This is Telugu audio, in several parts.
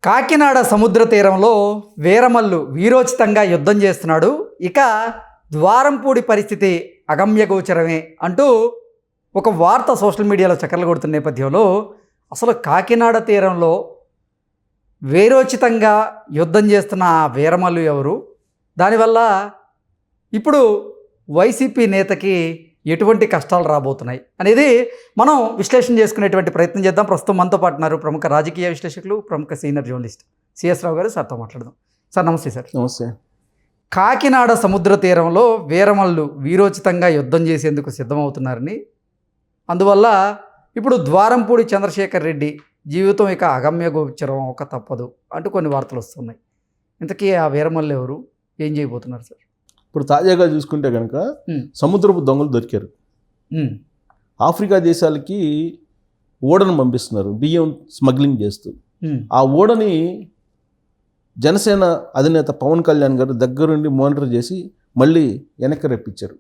కాకినాడ సముద్ర తీరంలో వీరమల్లు వీరోచితంగా యుద్ధం చేస్తున్నాడు. ఇక ద్వారంపూడి పరిస్థితి అగమ్యగోచరమే అంటూ ఒక వార్త సోషల్ మీడియాలో చక్కర్లు కొడుతున్న నేపథ్యంలో అసలు కాకినాడ తీరంలో వీరోచితంగా యుద్ధం చేస్తున్న ఆ వీరమల్లు ఎవరు, దానివల్ల ఇప్పుడు వైసీపీ నేతకి ఎటువంటి కష్టాలు రాబోతున్నాయి అనేది మనం విశ్లేషణ చేసుకునేటువంటి ప్రయత్నం చేద్దాం. ప్రస్తుతం మనతో పాటు ఉన్నారు ప్రముఖ రాజకీయ విశ్లేషకులు, ప్రముఖ సీనియర్ జర్నలిస్ట్ సిఎస్ రావు గారు. సార్తో మాట్లాడదాం. సార్ నమస్తే. సార్ నమస్తే. కాకినాడ సముద్ర తీరంలో వీరమల్లు వీరోచితంగా యుద్ధం చేసేందుకు సిద్ధమవుతున్నారని, అందువల్ల ఇప్పుడు ద్వారంపూడి చంద్రశేఖర్ రెడ్డి జీవితం ఇక అగమ్య గోచరం ఒక తప్పదు అంటూ కొన్ని వార్తలు వస్తున్నాయి. ఇంతకీ ఆ వీరమల్లు ఎవరు, ఏం చేయబోతున్నారు సార్? ఇప్పుడు తాజాగా చూసుకుంటే కనుక సముద్రపు దొంగలు దొరికారు. ఆఫ్రికా దేశాలకి ఓడను పంపిస్తున్నారు బియ్యం స్మగ్లింగ్ చేస్తూ. ఆ ఓడని జనసేన అధినేత పవన్ కళ్యాణ్ గారు దగ్గరుండి మానిటర్ చేసి మళ్ళీ వెనక్కి రప్పించారు.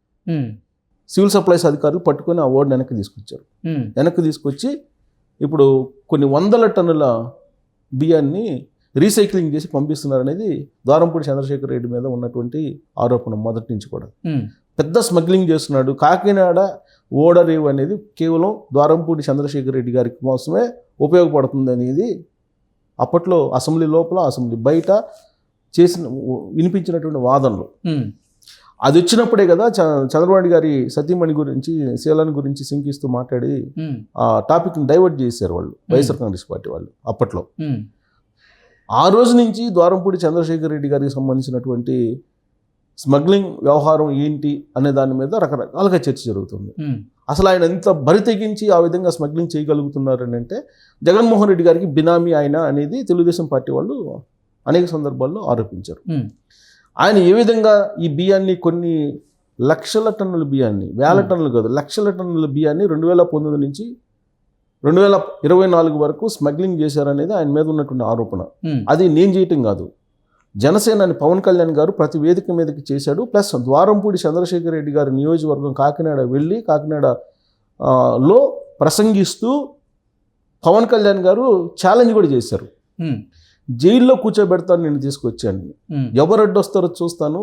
సివిల్ సప్లైస్ అధికారులు పట్టుకొని ఆ ఓడని వెనక్కి తీసుకొచ్చి ఇప్పుడు కొన్ని వందల టన్నుల బియ్యాన్ని రీసైక్లింగ్ చేసి పంపిస్తున్నారు అనేది ద్వారంపూడి చంద్రశేఖర్ రెడ్డి మీద ఉన్నటువంటి ఆరోపణ. మొదటి నుంచి కూడా పెద్ద స్మగ్లింగ్ చేస్తున్నాడు. కాకినాడ ఓడరేవు అనేది కేవలం ద్వారంపూడి చంద్రశేఖర్ రెడ్డి గారికి కోసమే ఉపయోగపడుతుంది అనేది అప్పట్లో అసెంబ్లీ లోపల, అసెంబ్లీ బయట వినిపించినటువంటి వాదనలు. అది వచ్చినప్పుడే కదా చంద్రబాబు గారి సతీమణి గురించి, శీలాని గురించి శంకిస్తూ మాట్లాడి ఆ టాపిక్ని డైవర్ట్ చేశారు వాళ్ళు, వైఎస్ఆర్ కాంగ్రెస్ పార్టీ వాళ్ళు. అప్పట్లో ఆ రోజు నుంచి ద్వారంపూడి చంద్రశేఖర్ రెడ్డి గారికి సంబంధించినటువంటి స్మగ్లింగ్ వ్యవహారం ఏంటి అనే దాని మీద రకరకాలుగా చర్చ జరుగుతుంది. అసలు ఆయన ఎంత బరి తెగించి ఆ విధంగా స్మగ్లింగ్ చేయగలుగుతున్నారని అంటే జగన్మోహన్ రెడ్డి గారికి బినామీ ఆయన అనేది తెలుగుదేశం పార్టీ వాళ్ళు అనేక సందర్భాల్లో ఆరోపించారు. ఆయన ఏ విధంగా ఈ బియ్యాన్ని, కొన్ని లక్షల టన్నుల బియ్యాన్ని, వేల టన్నులు కాదు లక్షల టన్నుల బియ్యాన్ని 2019 నుంచి 2024 వరకు స్మగ్లింగ్ చేశారనేది ఆయన మీద ఉన్నటువంటి ఆరోపణ. అది నేను చేయటం కాదు, జనసేన పవన్ కళ్యాణ్ గారు ప్రతి వేదిక మీదకి చేశాడు. ప్లస్ ద్వారంపూడి చంద్రశేఖర్ రెడ్డి గారి నియోజకవర్గం కాకినాడ వెళ్ళి కాకినాడలో ప్రసంగిస్తూ పవన్ కళ్యాణ్ గారు ఛాలెంజ్ కూడా చేశారు. జైల్లో కూర్చోబెడతాను, నేను తీసుకొచ్చాను, ఎవరు అడ్డొస్తారో చూస్తాను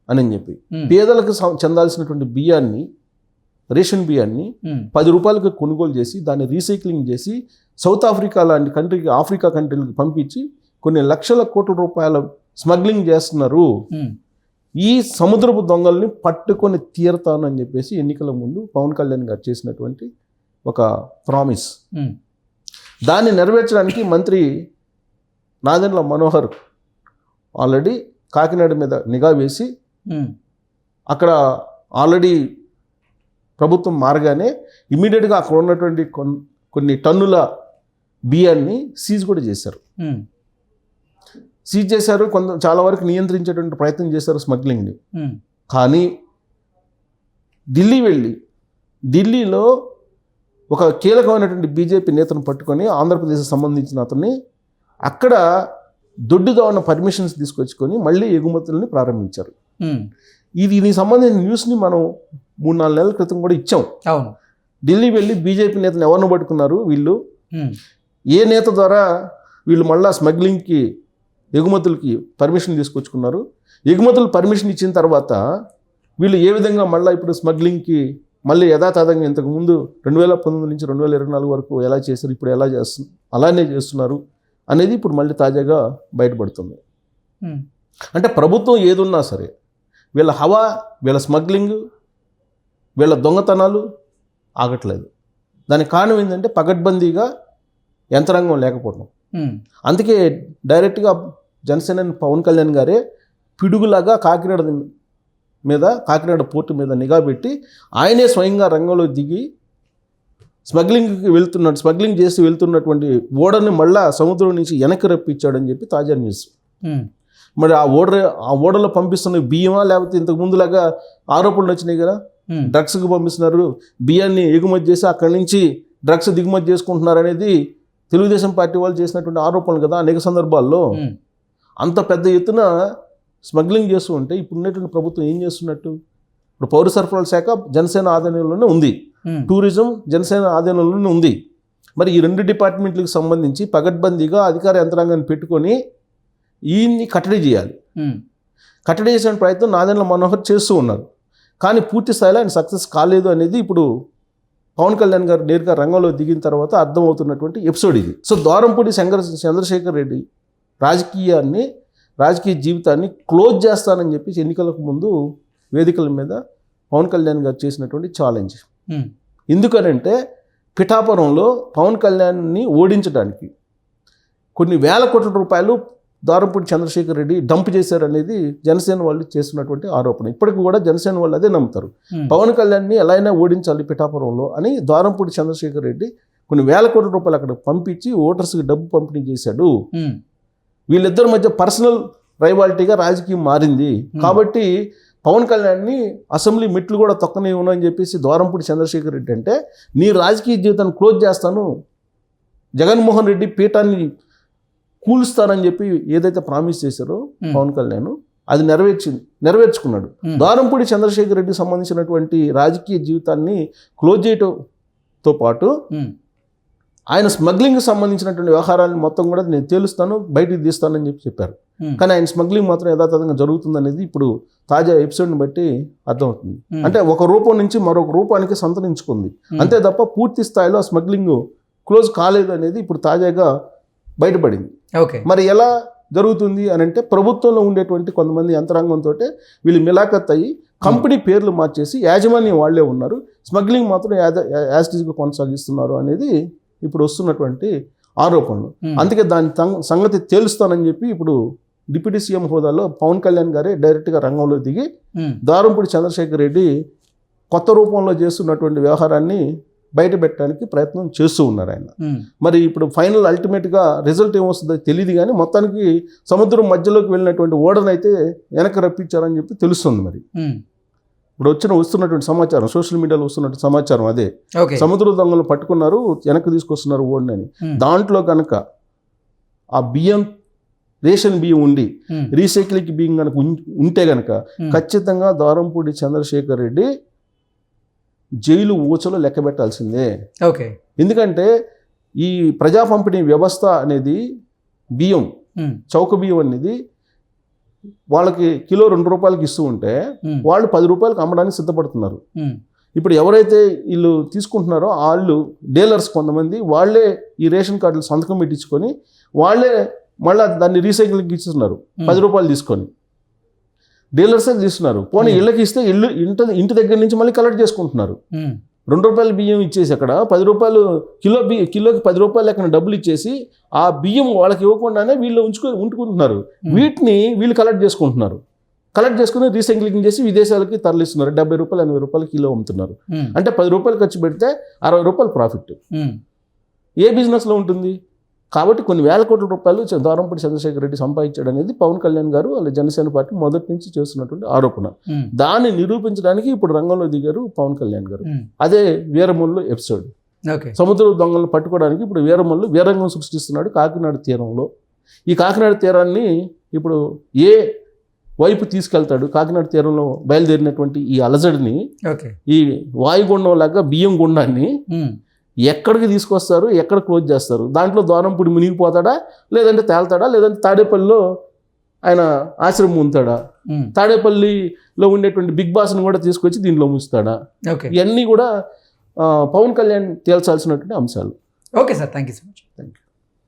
అని చెప్పి పేదలకు చెందాల్సినటువంటి బియ్యాన్ని, రేషన్ బియ్యాన్ని 10 రూపాయలకు కొనుగోలు చేసి దాన్ని రీసైక్లింగ్ చేసి సౌత్ ఆఫ్రికా లాంటి కంట్రీకి, ఆఫ్రికా కంట్రీలకు పంపించి కొన్ని లక్షల కోట్ల రూపాయల స్మగ్లింగ్ చేస్తున్నారు. ఈ సముద్రపు దొంగల్ని పట్టుకొని తీరతాను అని చెప్పేసి ఎన్నికల ముందు పవన్ కళ్యాణ్ గారు చేసినటువంటి ఒక ప్రామిస్. దాన్ని నెరవేర్చడానికి మంత్రి నాదెండ్ల మనోహర్ ఆల్రెడీ కాకినాడ మీద నిఘా వేసి అక్కడ ఆల్రెడీ ప్రభుత్వం మారగానే ఇమ్మీడియట్గా అక్కడ ఉన్నటువంటి కొన్ని టన్నుల బియ్యాన్ని సీజ్ కూడా చేశారు. సీజ్ చేశారు, చాలా వరకు నియంత్రించేటువంటి ప్రయత్నం చేశారు స్మగ్లింగ్ని. కానీ ఢిల్లీలో ఒక కీలకమైనటువంటి బీజేపీ నేతను పట్టుకొని ఆంధ్రప్రదేశ్కి సంబంధించిన అతన్ని అక్కడ దొడ్డుగా ఉన్న పర్మిషన్స్ తీసుకొచ్చుకొని మళ్ళీ ఎగుమతుల్ని ప్రారంభించారు. దీనికి సంబంధించిన న్యూస్ని మనం 3-4 నెలల క్రితం కూడా ఇచ్చాం. ఢిల్లీ వెళ్ళి బీజేపీ నేతను ఎవరిని పట్టుకున్నారు, వీళ్ళు ఏ నేత ద్వారా వీళ్ళు మళ్ళీ స్మగ్లింగ్కి, ఎగుమతులకి పర్మిషన్ తీసుకొచ్చుకున్నారు, ఎగుమతులు పర్మిషన్ ఇచ్చిన తర్వాత వీళ్ళు ఏ విధంగా మళ్ళీ ఇప్పుడు స్మగ్లింగ్కి మళ్ళీ యథాతథంగా ఇంతకుముందు 2019 నుంచి 2024 వరకు ఎలా చేశారు, ఇప్పుడు ఎలా అలానే చేస్తున్నారు అనేది ఇప్పుడు మళ్ళీ తాజాగా బయటపడుతుంది. అంటే ప్రభుత్వం ఏదున్నా సరే వీళ్ళ హవా, వీళ్ళ స్మగ్లింగ్, వీళ్ళ దొంగతనాలు ఆగట్లేదు. దానికి కారణం ఏంటంటే పకడ్బందీగా యంత్రాంగం లేకపోవడం. అందుకే డైరెక్ట్గా జనసేన పవన్ కళ్యాణ్ గారే పిడుగులాగా కాకినాడ పోర్టు మీద నిఘా పెట్టి ఆయనే స్వయంగా రంగంలో దిగి స్మగ్లింగ్ చేసి వెళ్తున్నటువంటి ఓడని మళ్ళా సముద్రం నుంచి వెనక్కి రప్పించాడని చెప్పి తాజా న్యూస్. మరి ఆ ఓడలో పంపిస్తున్న బియ్యమా, లేకపోతే ఇంతకు ముందులాగా ఆరోపణలు వచ్చినాయి కదా, డ్రగ్స్కి పంపిస్తున్నారు, బియ్యాన్ని ఎగుమతి చేసి అక్కడి నుంచి డ్రగ్స్ దిగుమతి చేసుకుంటున్నారు అనేది తెలుగుదేశం పార్టీ వాళ్ళు చేసినటువంటి ఆరోపణలు కదా అనేక సందర్భాల్లో. అంత పెద్ద ఎత్తున స్మగ్లింగ్ చేస్తూ ఉంటే ఇప్పుడు ఉన్నటువంటి ప్రభుత్వం ఏం చేస్తున్నట్టు? ఇప్పుడు పౌర సరఫరాల శాఖ జనసేన ఆధీనంలోనే ఉంది, టూరిజం జనసేన ఆధీనంలోనే ఉంది, మరి ఈ 2 డిపార్ట్మెంట్లకు సంబంధించి పగడ్బందీగా అధికార యంత్రాంగాన్ని పెట్టుకొని ఈయన్ని కట్టడి చేయాలి. కట్టడి చేసిన ప్రయత్నం నాదెండ్ల మనోహర్ చేస్తూ ఉన్నారు. కానీ పూర్తి స్థాయిలో ఆయన సక్సెస్ కాలేదు అనేది ఇప్పుడు పవన్ కళ్యాణ్ గారు నేరుగా రంగంలో దిగిన తర్వాత అర్థమవుతున్నటువంటి ఎపిసోడ్ ఇది. సో ద్వారంపూడి చంద్రశేఖర్ రెడ్డి రాజకీయ జీవితాన్ని క్లోజ్ చేస్తానని చెప్పి ఎన్నికలకు ముందు వేదికల మీద పవన్ కళ్యాణ్ గారు చేసినటువంటి ఛాలెంజ్. ఎందుకనంటే పిఠాపురంలో పవన్ కళ్యాణ్ని ఓడించడానికి కొన్ని వేల కోట్ల రూపాయలు ద్వారంపూడి చంద్రశేఖర్ రెడ్డి డంప్ చేశారనేది జనసేన వాళ్ళు చేస్తున్నటువంటి ఆరోపణ. ఇప్పటికి కూడా జనసేన వాళ్ళు అదే నమ్ముతారు. పవన్ కళ్యాణ్ని ఎలా అయినా ఓడించాలి పిఠాపురంలో అని ద్వారంపూడి చంద్రశేఖర్ రెడ్డి కొన్ని వేల కోట్ల రూపాయలు అక్కడ పంపించి ఓటర్స్కి డబ్బు పంపిణీ చేశాడు. వీళ్ళిద్దరి మధ్య పర్సనల్ రైవాలిటీగా రాజకీయం మారింది. కాబట్టి పవన్ కళ్యాణ్ని అసెంబ్లీ మెట్లు కూడా తొక్కనివ్వను అని చెప్పేసి ద్వారంపూడి చంద్రశేఖర్ రెడ్డి అంటే నీ రాజకీయ జీవితాన్ని క్లోజ్ చేస్తాను, జగన్మోహన్ రెడ్డి పీఠాన్ని కూలుస్తారని చెప్పి ఏదైతే ప్రామిస్ చేశారో పవన్ కళ్యాణ్ అది నెరవేర్చుకున్నాడు. ద్వారంపూడి చంద్రశేఖర్ రెడ్డికి సంబంధించినటువంటి రాజకీయ జీవితాన్ని క్లోజ్ చేయడంతో పాటు ఆయన స్మగ్లింగ్కి సంబంధించినటువంటి వ్యవహారాలను మొత్తం కూడా నేను తేలుస్తాను, బయటికి తీస్తానని చెప్పారు. కానీ ఆయన స్మగ్లింగ్ మాత్రం యథాతథంగా జరుగుతుందనేది ఇప్పుడు తాజా ఎపిసోడ్ని బట్టి అర్థమవుతుంది. అంటే ఒక రూపం నుంచి మరొక రూపానికి సంతరించుకుంది, అంతే తప్ప పూర్తి స్థాయిలో స్మగ్లింగ్ క్లోజ్ కాలేదు అనేది ఇప్పుడు తాజాగా బయటపడింది. మరి ఎలా జరుగుతుంది అని అంటే ప్రభుత్వంలో ఉండేటువంటి కొంతమంది యంత్రాంగంతో వీళ్ళు మిలాఖత్ అయ్యి కంపెనీ పేర్లు మార్చేసి యాజమాన్యం వాళ్లే ఉన్నారు, స్మగ్లింగ్ మాత్రం యాజిటీస్గా కొనసాగిస్తున్నారు అనేది ఇప్పుడు వస్తున్నటువంటి ఆరోపణలు. అందుకే దాని సంగతి తేలుస్తానని చెప్పి ఇప్పుడు డిప్యూటీ సీఎం హోదాలో పవన్ కళ్యాణ్ గారే డైరెక్ట్గా రంగంలో దిగి ద్వారంపూడి చంద్రశేఖర్ రెడ్డి కొత్త రూపంలో చేస్తున్నటువంటి వ్యవహారాన్ని బయట పెట్టడానికి ప్రయత్నం చేస్తూ ఉన్నారు ఆయన. మరి ఇప్పుడు ఫైనల్ అల్టిమేట్గా రిజల్ట్ ఏమొస్తుందో తెలియదు, కానీ మొత్తానికి సముద్రం మధ్యలోకి వెళ్ళినటువంటి ఓడనైతే వెనక్కి రప్పించారని చెప్పి తెలుస్తుంది. మరి ఇప్పుడు వస్తున్నటువంటి సమాచారం, సోషల్ మీడియాలో వస్తున్నటువంటి సమాచారం అదే. సముద్ర దొంగలు పట్టుకున్నారు, వెనక్కి తీసుకొస్తున్నారు ఓడనని. దాంట్లో కనుక ఆ బియ్యం, రేషన్ బియ్యం ఉండి రీసైకిలింగ్ బియ్యం కనుక ఉంటే కనుక ఖచ్చితంగా ద్వారంపూడి చంద్రశేఖర్ రెడ్డి జైలు ఊచలో లెక్క పెట్టాల్సిందే. ఎందుకంటే ఈ ప్రజా పంపిణీ వ్యవస్థ అనేది బియ్యం, చౌక బియ్యం అనేది వాళ్ళకి కిలో 2 రూపాయలకి ఇస్తూ ఉంటే వాళ్ళు 10 రూపాయలకి అమ్మడానికి సిద్ధపడుతున్నారు. ఇప్పుడు ఎవరైతే వీళ్ళు తీసుకుంటున్నారో వాళ్ళు డీలర్స్ కొంతమంది వాళ్ళే ఈ రేషన్ కార్డులు సంతకం పెట్టించుకొని వాళ్ళే మళ్ళీ దాన్ని రీసైకిలింగ్ ఇస్తున్నారు 10 రూపాయలు తీసుకొని. డీలర్సే తీస్తున్నారు. పోనీ ఇళ్ళకి ఇస్తే ఇంటి దగ్గర నుంచి మళ్ళీ కలెక్ట్ చేసుకుంటున్నారు. 2 రూపాయల బియ్యం ఇచ్చేసి అక్కడ 10 రూపాయలు కిలోకి 10 రూపాయలు లెక్కన డబ్బులు ఇచ్చేసి ఆ బియ్యం వాళ్ళకి ఇవ్వకుండానే వీళ్ళు ఉంటుకుంటున్నారు. వీటిని వీళ్ళు కలెక్ట్ చేసుకుంటున్నారు. కలెక్ట్ చేసుకుని రీసైక్లింగ్ చేసి విదేశాలకి తరలిస్తున్నారు. 70 రూపాయలు 80 రూపాయలు కిలో అమ్ముతున్నారు. అంటే 10 రూపాయలు ఖర్చు పెడితే 60 రూపాయలు ప్రాఫిట్. ఏ బిజినెస్లో ఉంటుంది? కాబట్టి కొన్ని వేల కోట్ల రూపాయలు ద్వారంపూడి చంద్రశేఖర్ రెడ్డి సంపాదించాడు అనేది పవన్ కళ్యాణ్ గారు వాళ్ళ జనసేన పార్టీ మొదటి నుంచి చేస్తున్నటువంటి ఆరోపణ. దాన్ని నిరూపించడానికి ఇప్పుడు రంగంలో దిగారు పవన్ కళ్యాణ్ గారు. అదే వీరమల్లు ఎపిసోడ్. సముద్ర దొంగలను పట్టుకోవడానికి ఇప్పుడు వీరంగం సృష్టిస్తున్నాడు కాకినాడ తీరంలో. ఈ కాకినాడ తీరాన్ని ఇప్పుడు ఏ వైపు తీసుకెళ్తాడు? కాకినాడ తీరంలో బయలుదేరినటువంటి ఈ అలజడిని, ఈ వాయుగుండం లాగా బియ్యం గుండాన్ని ఎక్కడికి తీసుకొస్తారు, ఎక్కడ క్లోజ్ చేస్తారు? దాంట్లో ద్వారంపూడి మునిగిపోతాడా, లేదంటే తేల్తాడా, లేదంటే తాడేపల్లిలో ఆయన ఆశ్రమం ఉంతాడా, తాడేపల్లిలో ఉండేటువంటి బిగ్ బాస్ని కూడా తీసుకొచ్చి దీంట్లో ఉంచుతాడా? ఇవన్నీ కూడా పవన్ కళ్యాణ్ తేల్చాల్సినటువంటి అంశాలు. Okay sir, thank you so much. Thank you.